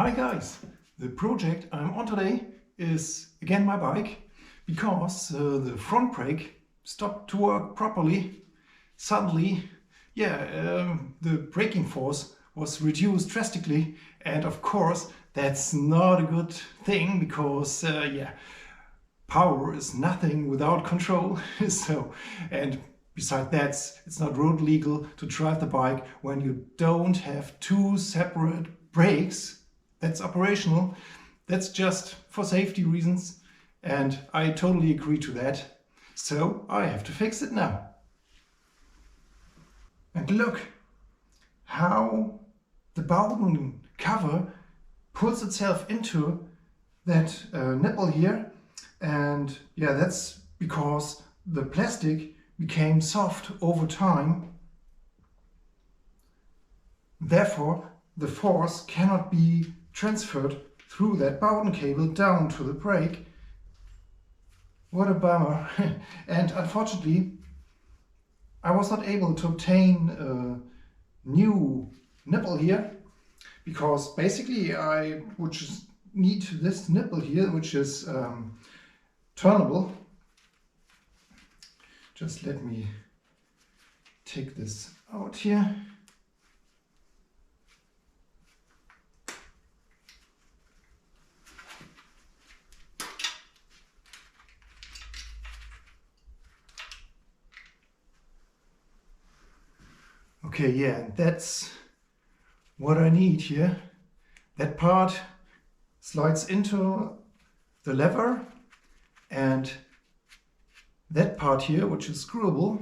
Hi guys! The project I'm on today is again my bike because the front brake stopped to work properly. Suddenly, the braking force was reduced drastically, and of course that's not a good thing because power is nothing without control. And besides that, it's not road legal to drive the bike when you don't have two separate brakes. That's operational. That's just for safety reasons, and I totally agree to that. So I have to fix it now. And look how the Bowden cover pulls itself into that nipple here. And yeah, that's because the plastic became soft over time. Therefore, the force cannot be transferred through that Bowden cable down to the brake. What a bummer. And unfortunately, I was not able to obtain a new nipple here, because basically I would just need this nipple here, which is turnable. Just let me take this out here. Okay, yeah, that's what I need here. That part slides into the lever, and that part here, which is screwable,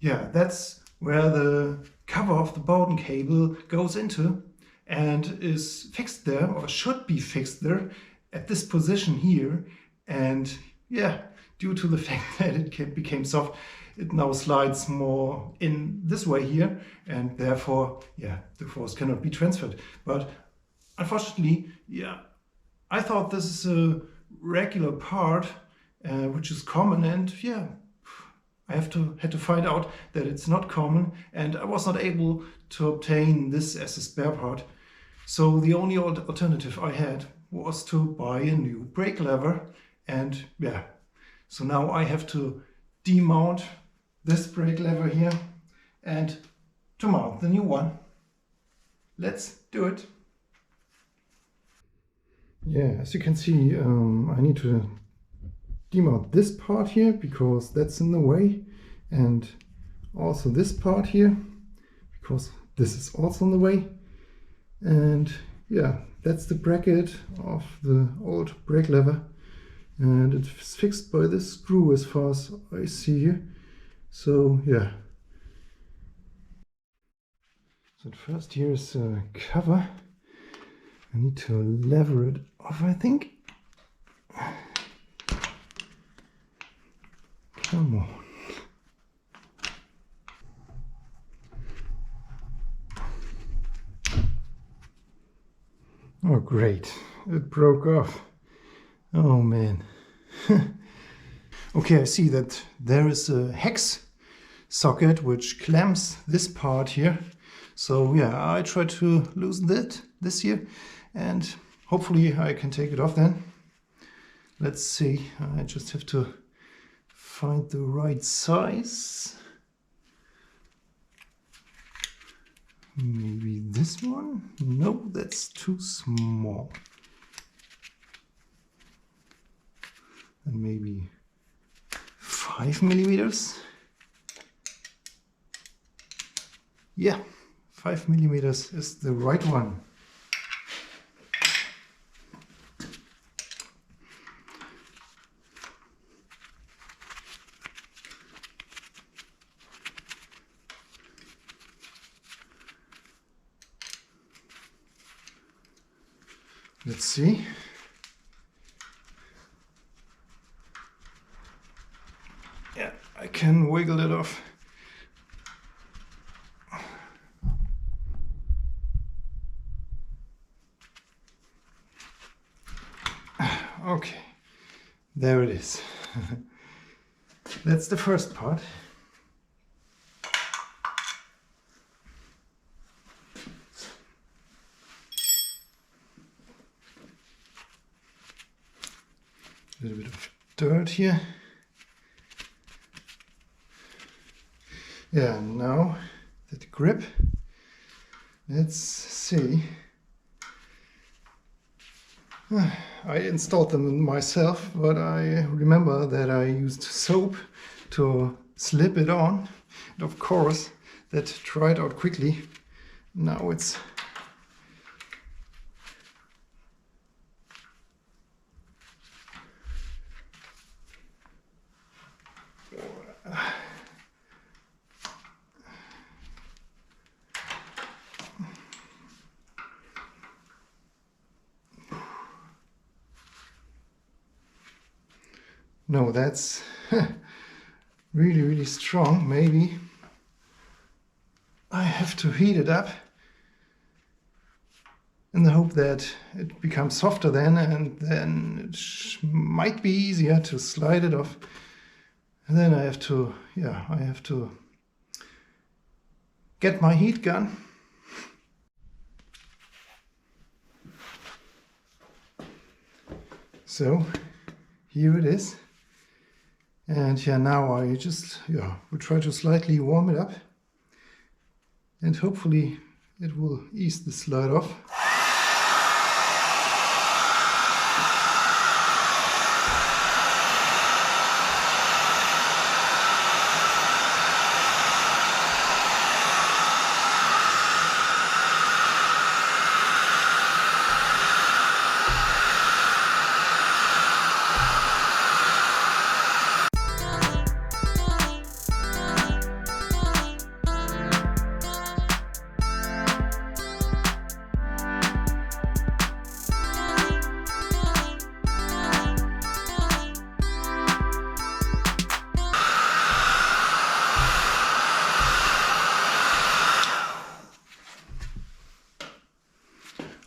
yeah, that's where the cover of the Bowden cable goes into and is fixed there, or should be fixed there at this position here. And yeah, due to the fact that it became soft, it now slides more in this way here, and therefore, yeah, the force cannot be transferred. But unfortunately, yeah, I thought this is a regular part, which is common, and yeah, I had to find out that it's not common, and I was not able to obtain this as a spare part. So the only alternative I had was to buy a new brake lever, and yeah, so now I have to demount this brake lever here and to mount the new one. Let's do it. Yeah, as you can see, I need to demount this part here because that's in the way, and also this part here because this is also in the way. And yeah, that's the bracket of the old brake lever, and it's fixed by this screw as far as I see here. So yeah. So first here's a cover. I need to lever it off, I think. Come on. Oh great, it broke off. Oh man. Okay, I see that there is a hex socket which clamps this part here. So yeah, I try to loosen this here, and hopefully I can take it off then. Let's see, I just have to find the right size. Maybe this one? No, that's too small. And maybe 5 millimeters. Yeah, 5 millimeters is the right one. Let's see. Yeah, I can wiggle it off. Okay, there it is. That's the first part. bit of dirt here. Yeah, now that grip, let's see. I installed them myself, but I remember that I used soap to slip it on. And of course, that dried out quickly. Now it's no, that's really, really strong. Maybe I have to heat it up in the hope that it becomes softer then, and then it might be easier to slide it off. And then I have to, yeah, I have to get my heat gun. So here it is. And yeah, now I just, yeah, will try to slightly warm it up. And hopefully it will ease the slide off.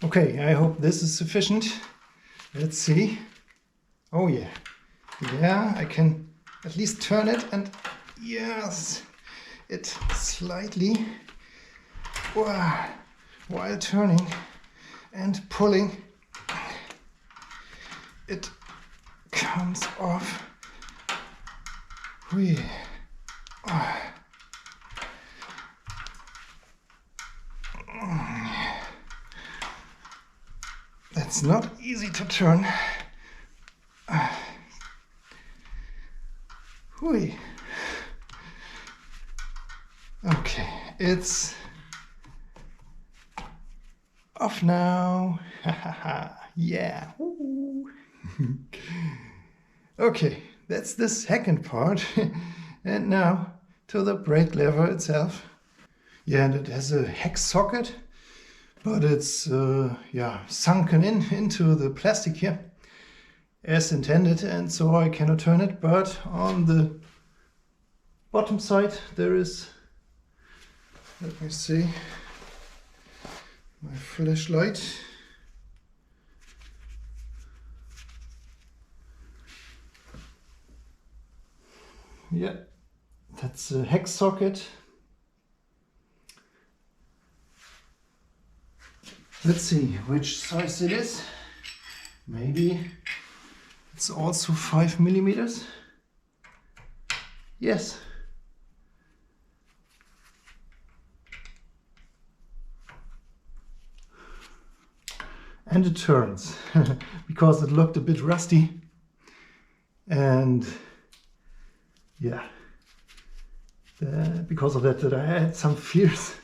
Okay, I hope this is sufficient. Let's see. Oh yeah. Yeah, I can at least turn it, and yes, it slightly, while turning and pulling, it comes off. That's not easy to turn. Okay, it's off now. Yeah. Okay, that's the second part. And now to the brake lever itself. Yeah, and it has a hex socket, but it's yeah, sunken into the plastic here as intended, and so I cannot turn it. But on the bottom side there is, let me see, my flashlight. Yeah, that's a hex socket. Let's see which size it is. Maybe it's also 5 millimeters. Yes. And it turns because it looked a bit rusty. And yeah, because of that, I had some fears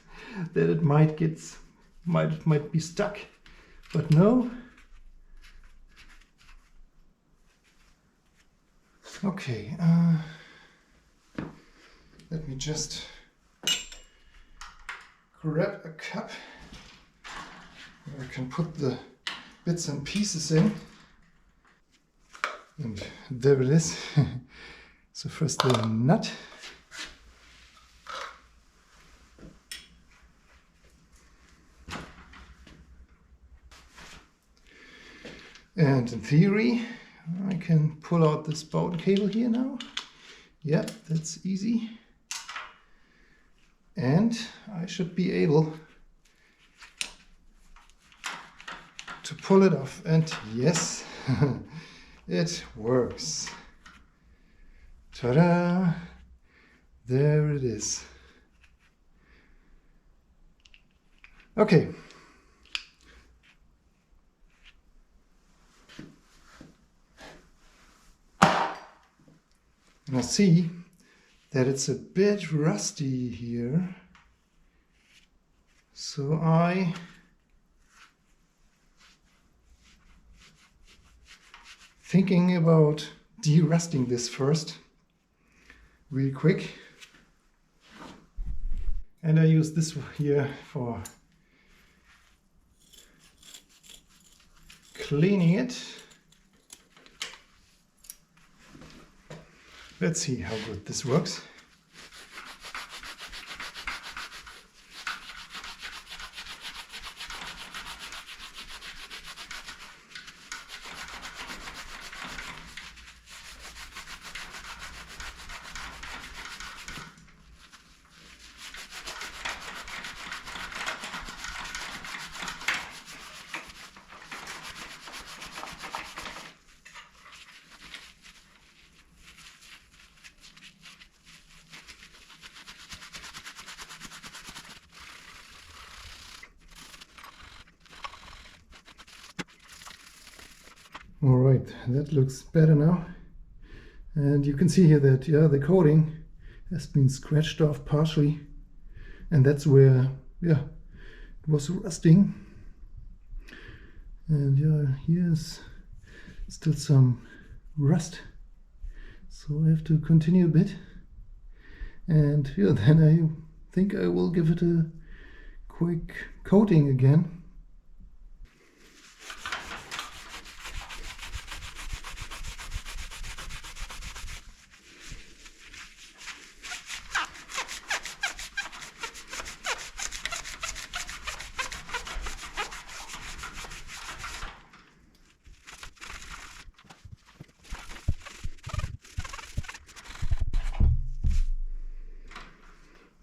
that it might be stuck, but no. Okay, let me just grab a cup where I can put the bits and pieces in. And there it is. So first the nut. And in theory, I can pull out this bowden cable here now. Yep, that's easy. And I should be able to pull it off. And yes, it works. Ta-da! There it is. Okay. And I see that it's a bit rusty here. So I thinking about de-rusting this first, real quick. And I use this here for cleaning it. Let's see how good this works. All right, that looks better now. And you can see here that, yeah, the coating has been scratched off partially. And that's where, yeah, it was rusting. And yeah, here's still some rust. So I have to continue a bit. And yeah, then I think I will give it a quick coating again.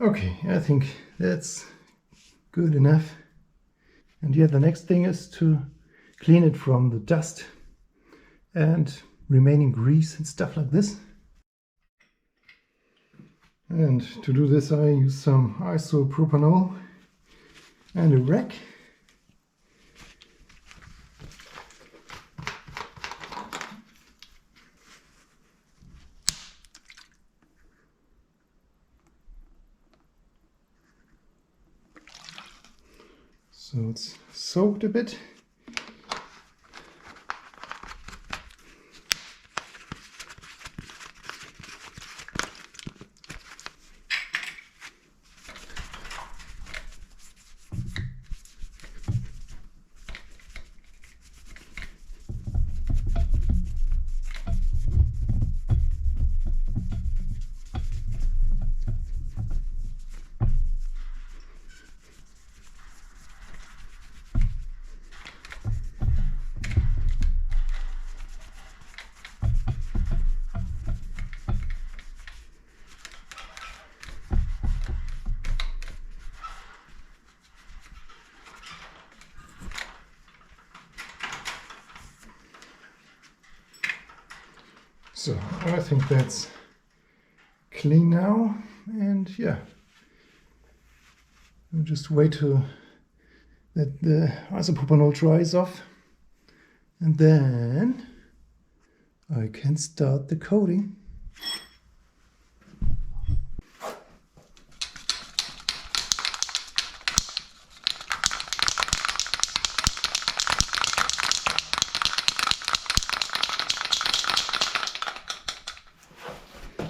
Okay, I think that's good enough. And yeah, the next thing is to clean it from the dust and remaining grease and stuff like this. And to do this I use some isopropanol and a rag. So it's soaked a bit. So I think that's clean now, and yeah, I'll just wait till that the isopropanol dries off, and then I can start the coating.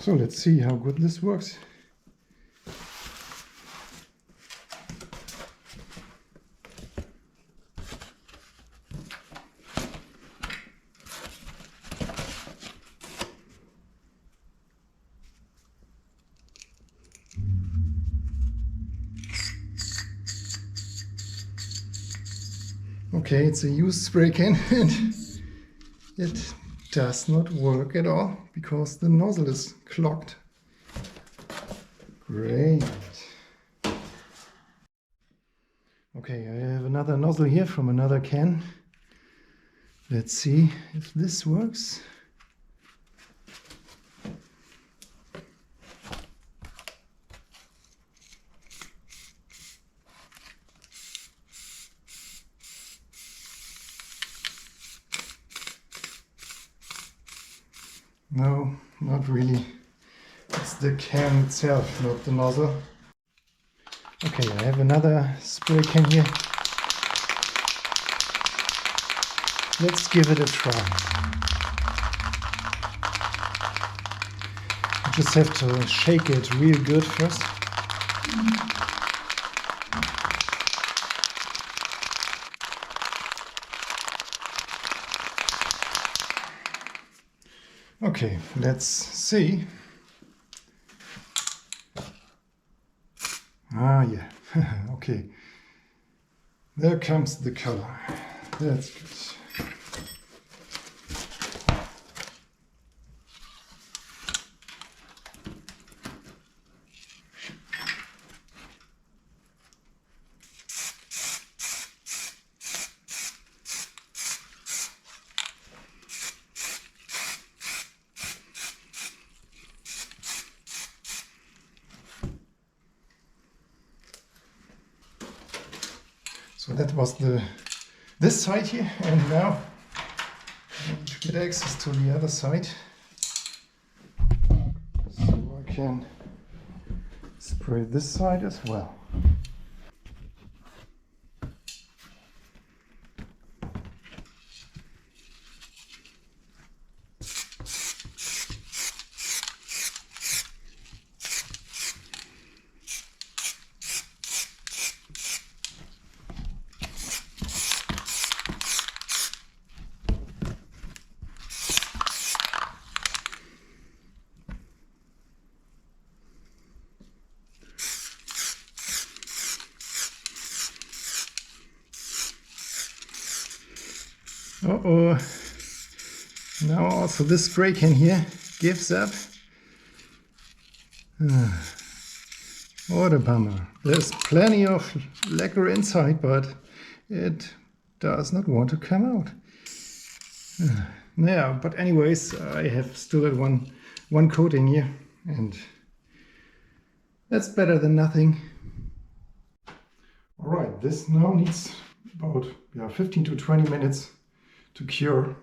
So let's see how good this works. Okay, it's a used spray can and it does not work at all because the nozzle is clogged. Great. Okay, I have another nozzle here from another can. Let's see if this works. No, not really. It's the can itself, not the nozzle. Okay, I have another spray can here. Let's give it a try. I just have to shake it real good first. Okay, let's see. Ah, yeah. Okay. There comes the color. That's good. So that was this side here, and now I need to get access to the other side, so I can spray this side as well. Uh-oh, now also this spray can here gives up. What a bummer. There's plenty of lacquer inside, but it does not want to come out. Yeah, but anyways, I have still one coating here, and that's better than nothing. Alright, this now needs about 15 to 20 minutes to cure,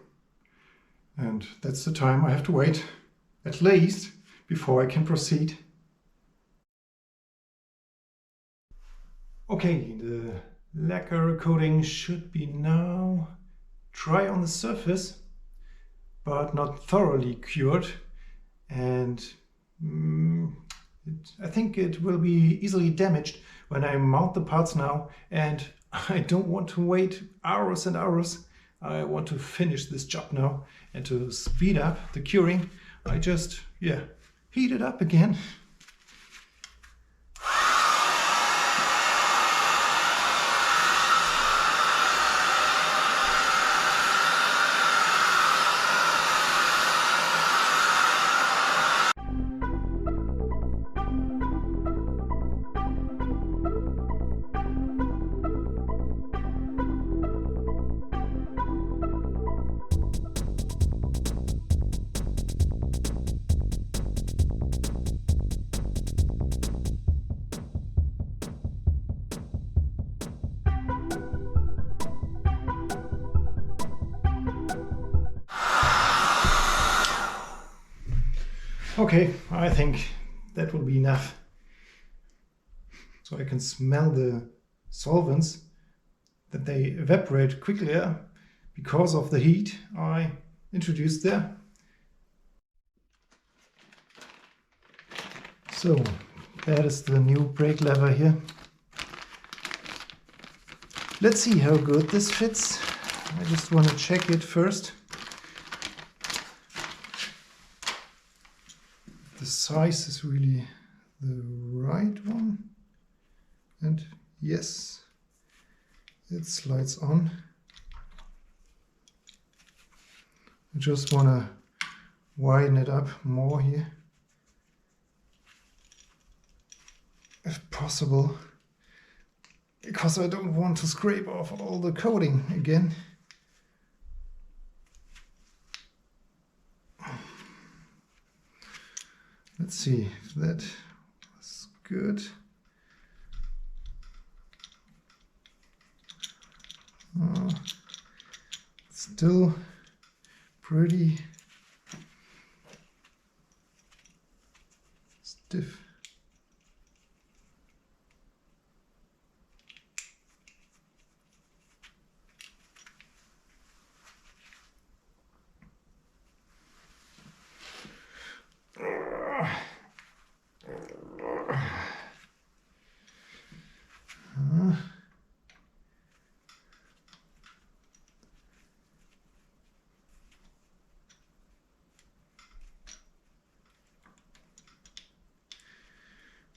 and that's the time I have to wait, at least, before I can proceed. Okay, the lacquer coating should be now dry on the surface, but not thoroughly cured, and I think it will be easily damaged when I mount the parts now, and I don't want to wait hours and hours. I want to finish this job now, and to speed up the curing, I just, heat it up again. Okay, I think that will be enough. So I can smell the solvents, that they evaporate quickly because of the heat I introduced there. So that is the new brake lever here. Let's see how good this fits. I just want to check it first. The size is really the right one, and yes, it slides on. I just want to widen it up more here, if possible, because I don't want to scrape off all the coating again. Let's see if that was good. Still pretty stiff.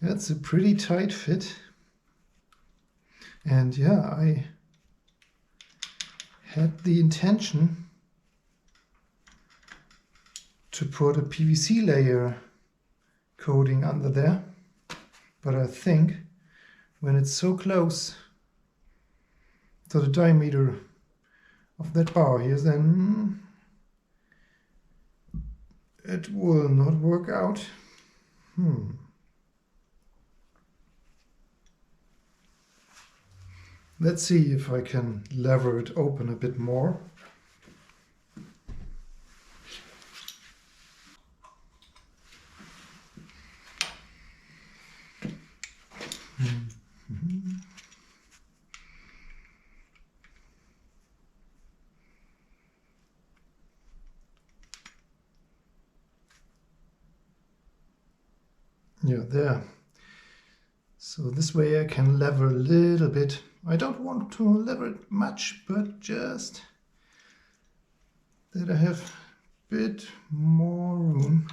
That's a pretty tight fit. And yeah, I had the intention to put a PVC layer coating under there, but I think when it's so close to the diameter of that bar here, then it will not work out. Let's see if I can lever it open a bit more. Yeah, there. So this way I can lever a little bit. I don't want to lever it much, but just that I have a bit more room.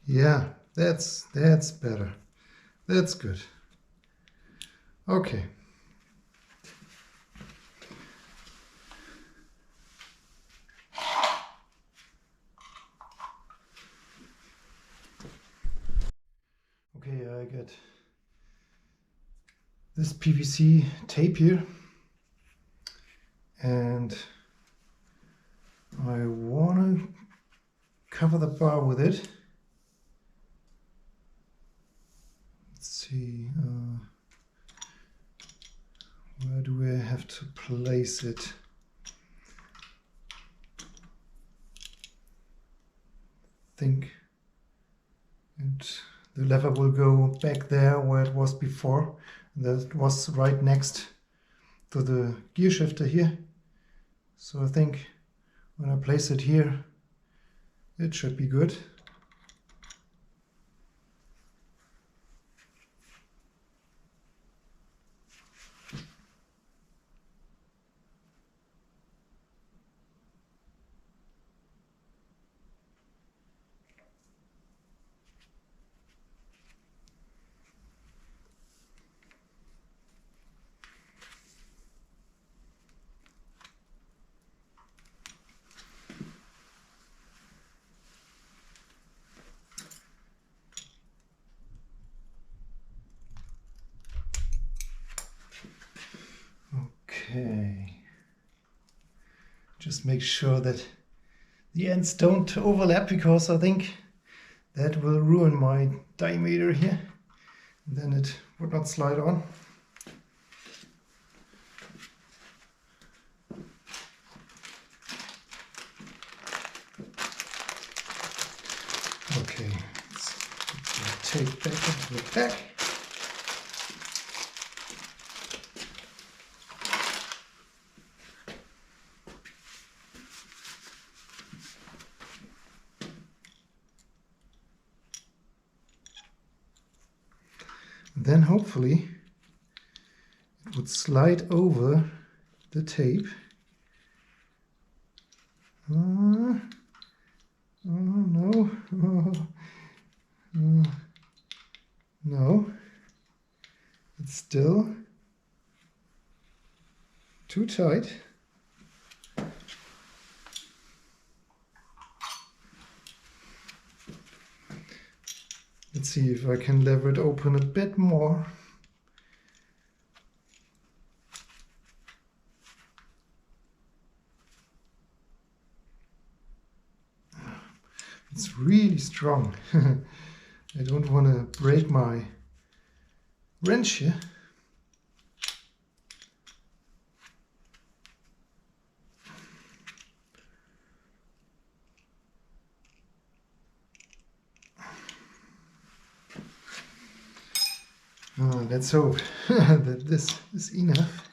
Yeah, that's better. That's good. Okay. Okay, I get this PVC tape here, and I want to cover the bar with it. Let's see, where do I have to place it? I think the lever will go back there where it was before. That was right next to the gear shifter here. So I think when I place it here, it should be good. Okay, just make sure that the ends don't overlap, because I think that will ruin my diameter here. And then it would not slide on. Okay, let's put the tape back into the pack. Then hopefully it would slide over the tape. Oh no, no, it's still too tight. Let's see if I can lever it open a bit more. It's really strong. I don't want to break my wrench here. Let's hope that this is enough.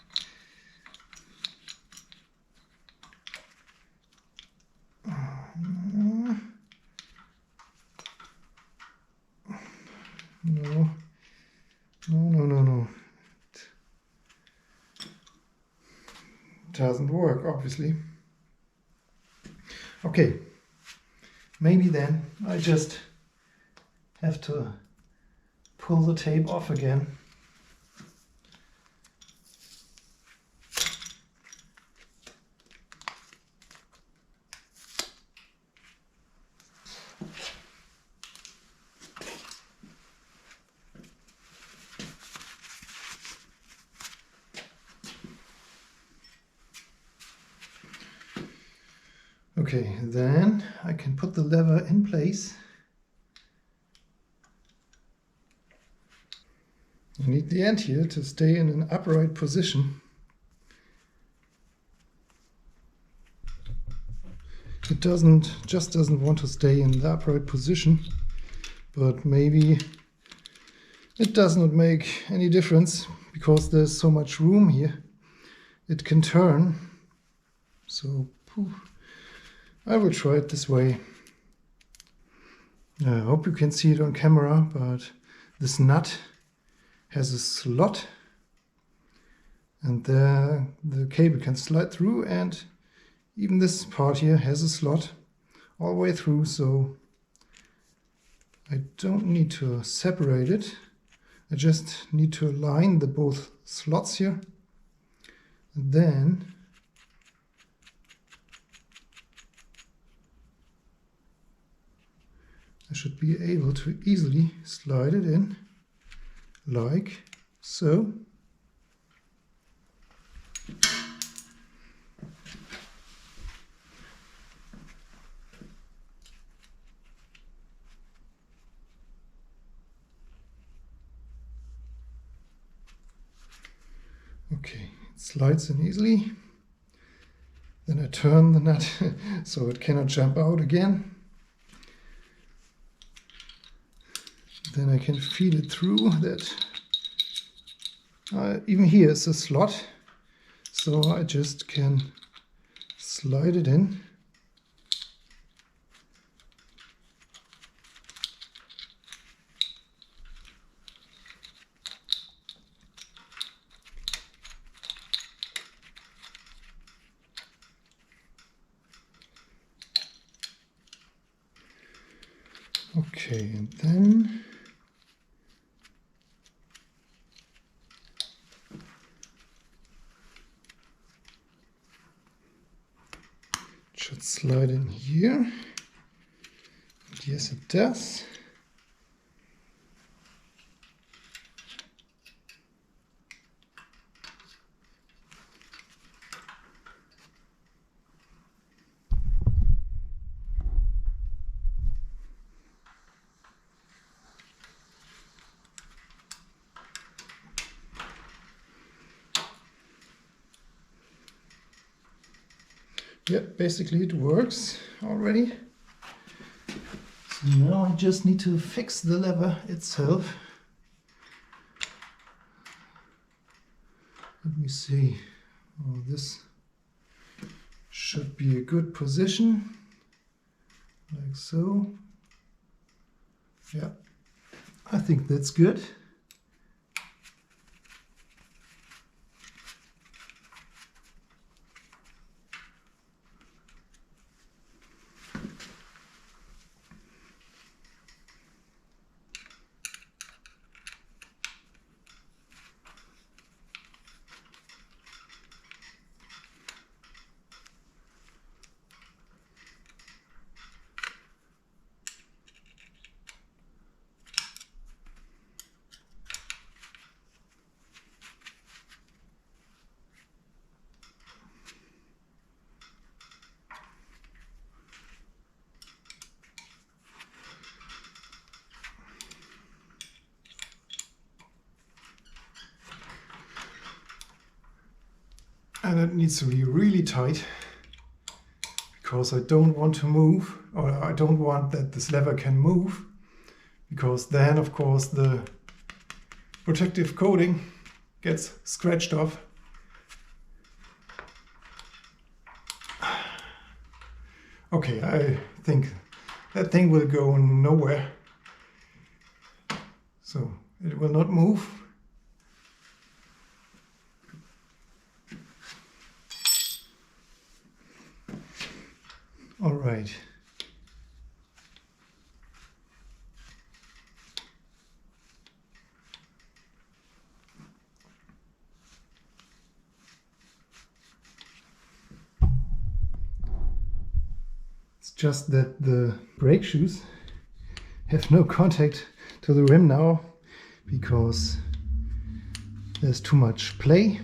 No, no. It doesn't work, obviously. Okay, maybe then I just have to pull the tape off again. Okay, then I can put the lever in place. I need the end here to stay in an upright position. It just doesn't want to stay in the upright position, but maybe it does not make any difference because there's so much room here. It can turn. So I will try it this way. I hope you can see it on camera, but this nut has a slot and there the cable can slide through, and even this part here has a slot all the way through, so I don't need to separate it. I just need to align the both slots here, and then I should be able to easily slide it in like so. Okay, it slides in easily. Then I turn the nut so it cannot jump out again. Then I can feed it through that. Even here is a slot, so I just can slide it in. Okay, and then it should slide in here. And yes, it does. Yeah, basically it works already. So now I just need to fix the lever itself. Let me see. Oh, this should be a good position, like so. Yeah, I think that's good. And it needs to be really tight, because I don't want to move, or I don't want that this lever can move, because then of course the protective coating gets scratched off. Okay, I think that thing will go nowhere, so it will not move. All right. It's just that the brake shoes have no contact to the rim now, because there's too much play,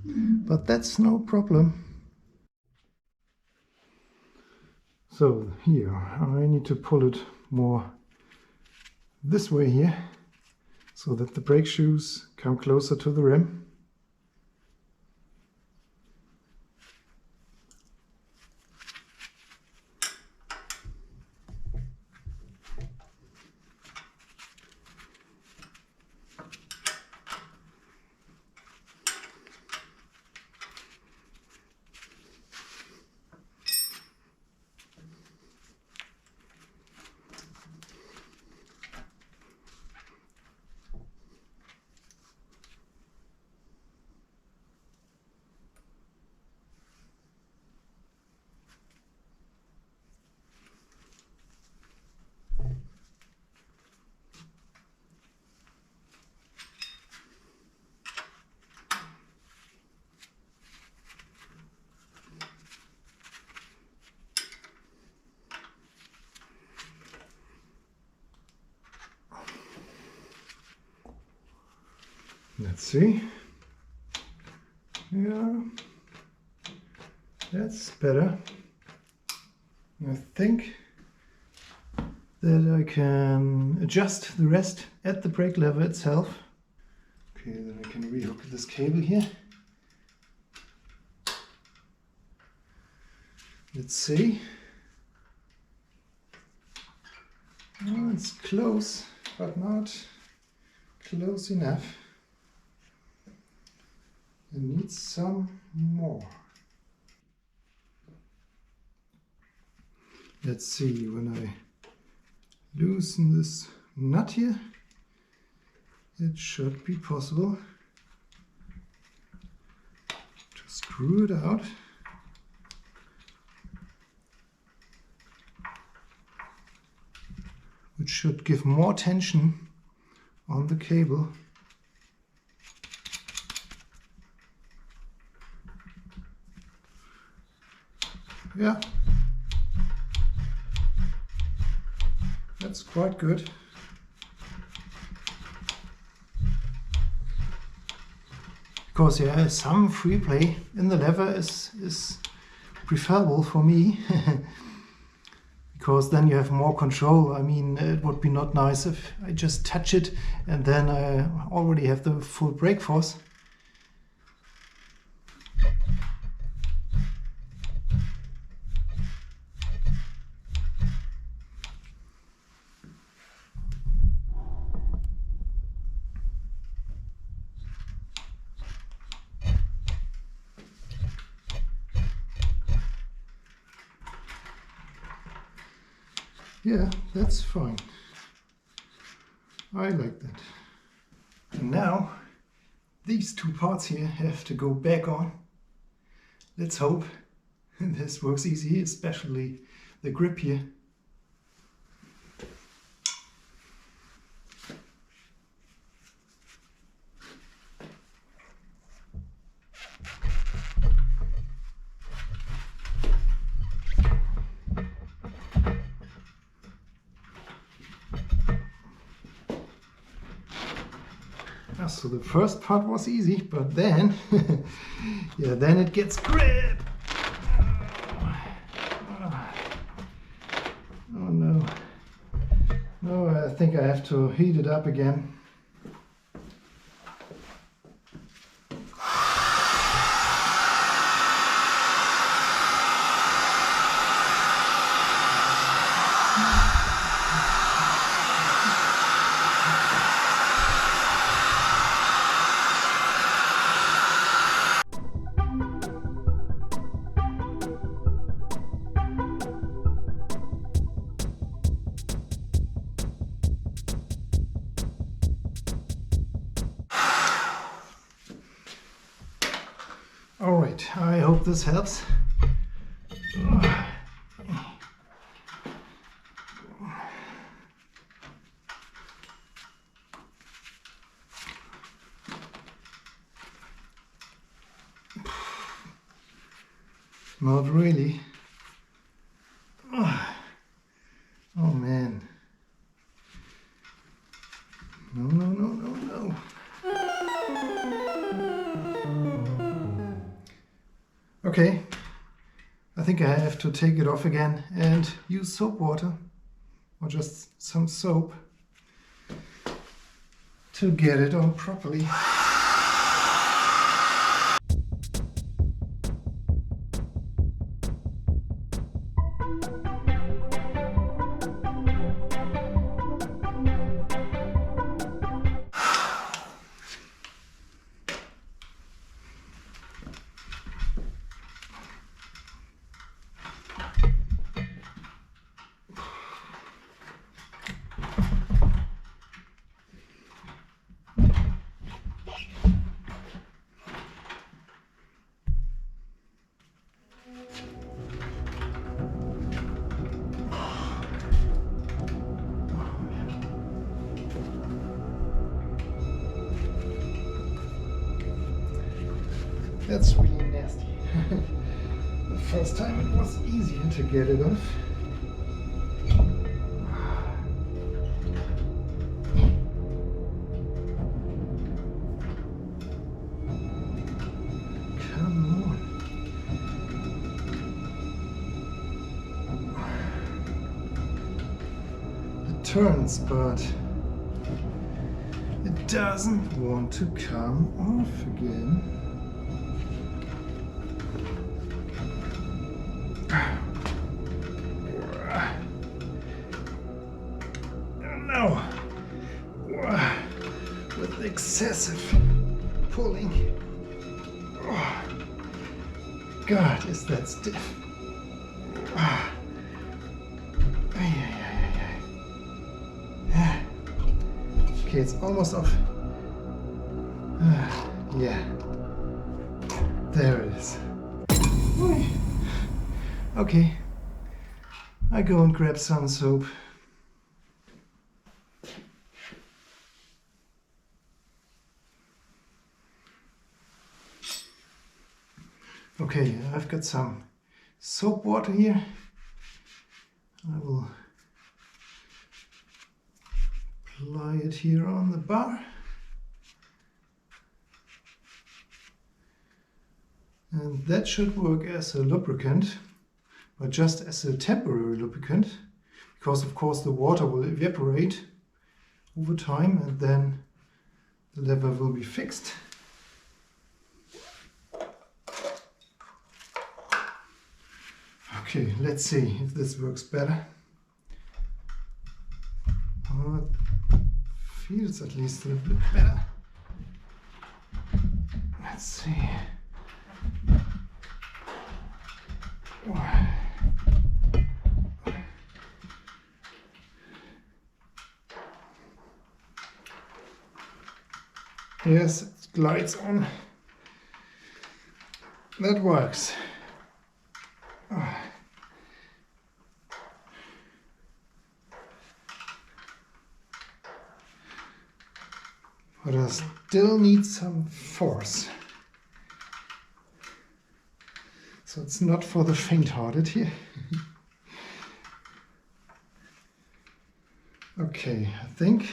but that's no problem. So here, I need to pull it more this way here, so that the brake shoes come closer to the rim. Let's see. Yeah, that's better. I think that I can adjust the rest at the brake lever itself. Okay, then I can rehook this cable here. Let's see. Oh, it's close, but not close enough. It needs some more. Let's see, when I loosen this nut here, it should be possible to screw it out. Which should give more tension on the cable. Yeah, that's quite good. Because yeah, some free play in the lever is preferable for me. Because then you have more control. I mean, it would be not nice if I just touch it and then I already have the full brake force. Yeah, that's fine. I like that. And now these two parts here have to go back on. Let's hope this works easy, especially the grip here. So the first part was easy, but then, yeah, then it gets grip. Oh no. No, I think I have to heat it up again. Right, I hope this helps. Not really. Oh man. No, no, no, no, no. Okay, I think I have to take it off again and use soap water or just some soap to get it on properly. That's really nasty. The first time it was easier to get it off. Come on. It turns, but it doesn't want to come off again. No, with excessive pulling. God, is that stiff. Okay, it's almost off. Yeah, there it is. Okay, I go and grab some soap. Okay, I've got some soap water here. I will apply it here on the bar. And that should work as a lubricant, but just as a temporary lubricant, because of course the water will evaporate over time and then the lever will be fixed. Okay, let's see if this works better. Oh, it feels at least a little bit better. Let's see. Yes, it glides on. That works. But I still need some force. So it's not for the faint-hearted here. Okay, I think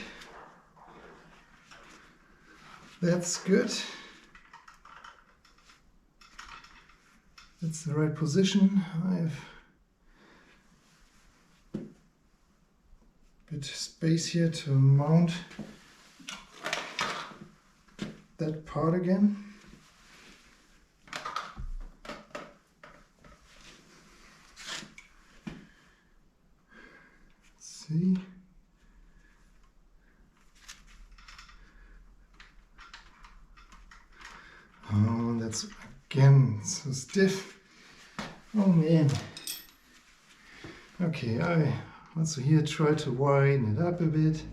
that's good. That's the right position. I have a bit of space here to mount that part again. Let's see. Oh, that's again so stiff. Oh man. Okay, I also here try to widen it up a bit.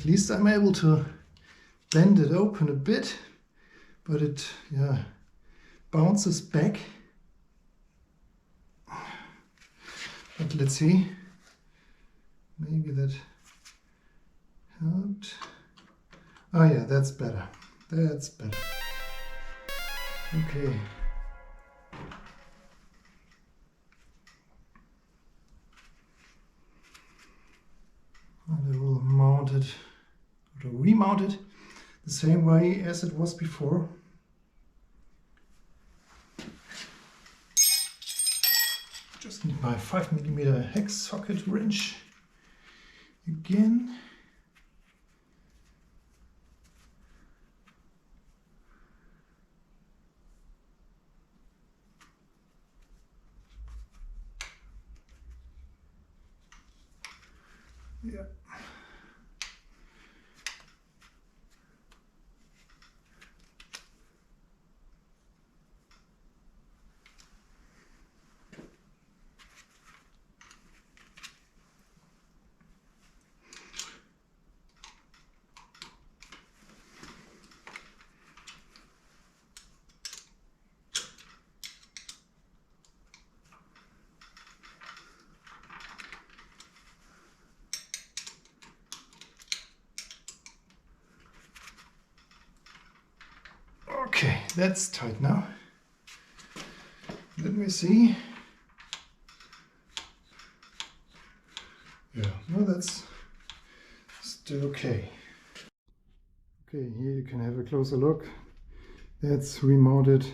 least I'm able to bend it open a bit, but it bounces back. But let's see, maybe that helped. Oh yeah, that's better. That's better. Okay. And I will mount it, or remount it, the same way as it was before. Just need my 5mm hex socket wrench again. Yeah. Okay, that's tight now. Let me see. Yeah, no, that's still okay. Okay, here you can have a closer look. That's remounted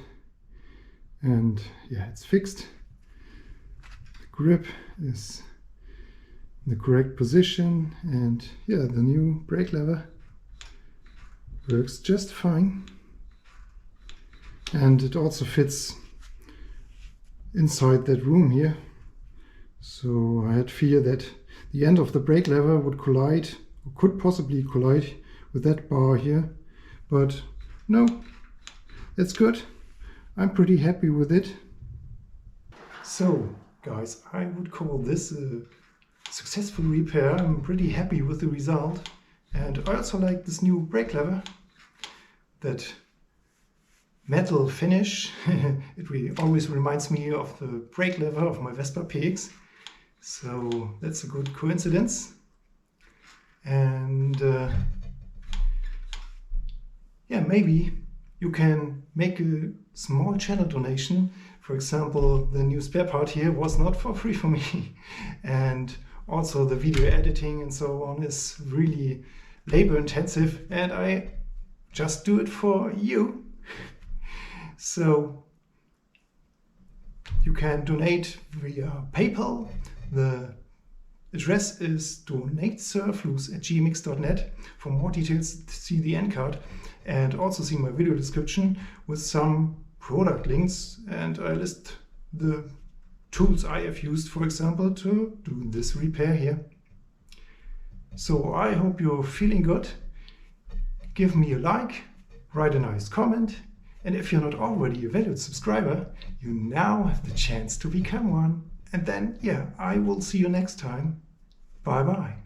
and yeah, it's fixed. The grip is in the correct position and yeah, the new brake lever works just fine. And it also fits inside that room here. So I had fear that the end of the brake lever would collide, or could possibly collide, with that bar here. But no, that's good. I'm pretty happy with it. So guys, I would call this a successful repair. I'm pretty happy with the result. And I also like this new brake lever. That metal finish. It always reminds me of the brake lever of my Vespa PX. So that's a good coincidence. And yeah, maybe you can make a small channel donation. For example, the new spare part here was not for free for me. And also the video editing and so on is really labor intensive, and I just do it for you. So you can donate via PayPal. The address is donate.SirFlooz@gmx.net. For more details, see the end card and also see my video description with some product links, and I list the tools I have used, for example, to do this repair here. So I hope you're feeling good. Give me a like, write a nice comment. And if you're not already a valued subscriber, you now have the chance to become one. And then, yeah, I will see you next time. Bye bye.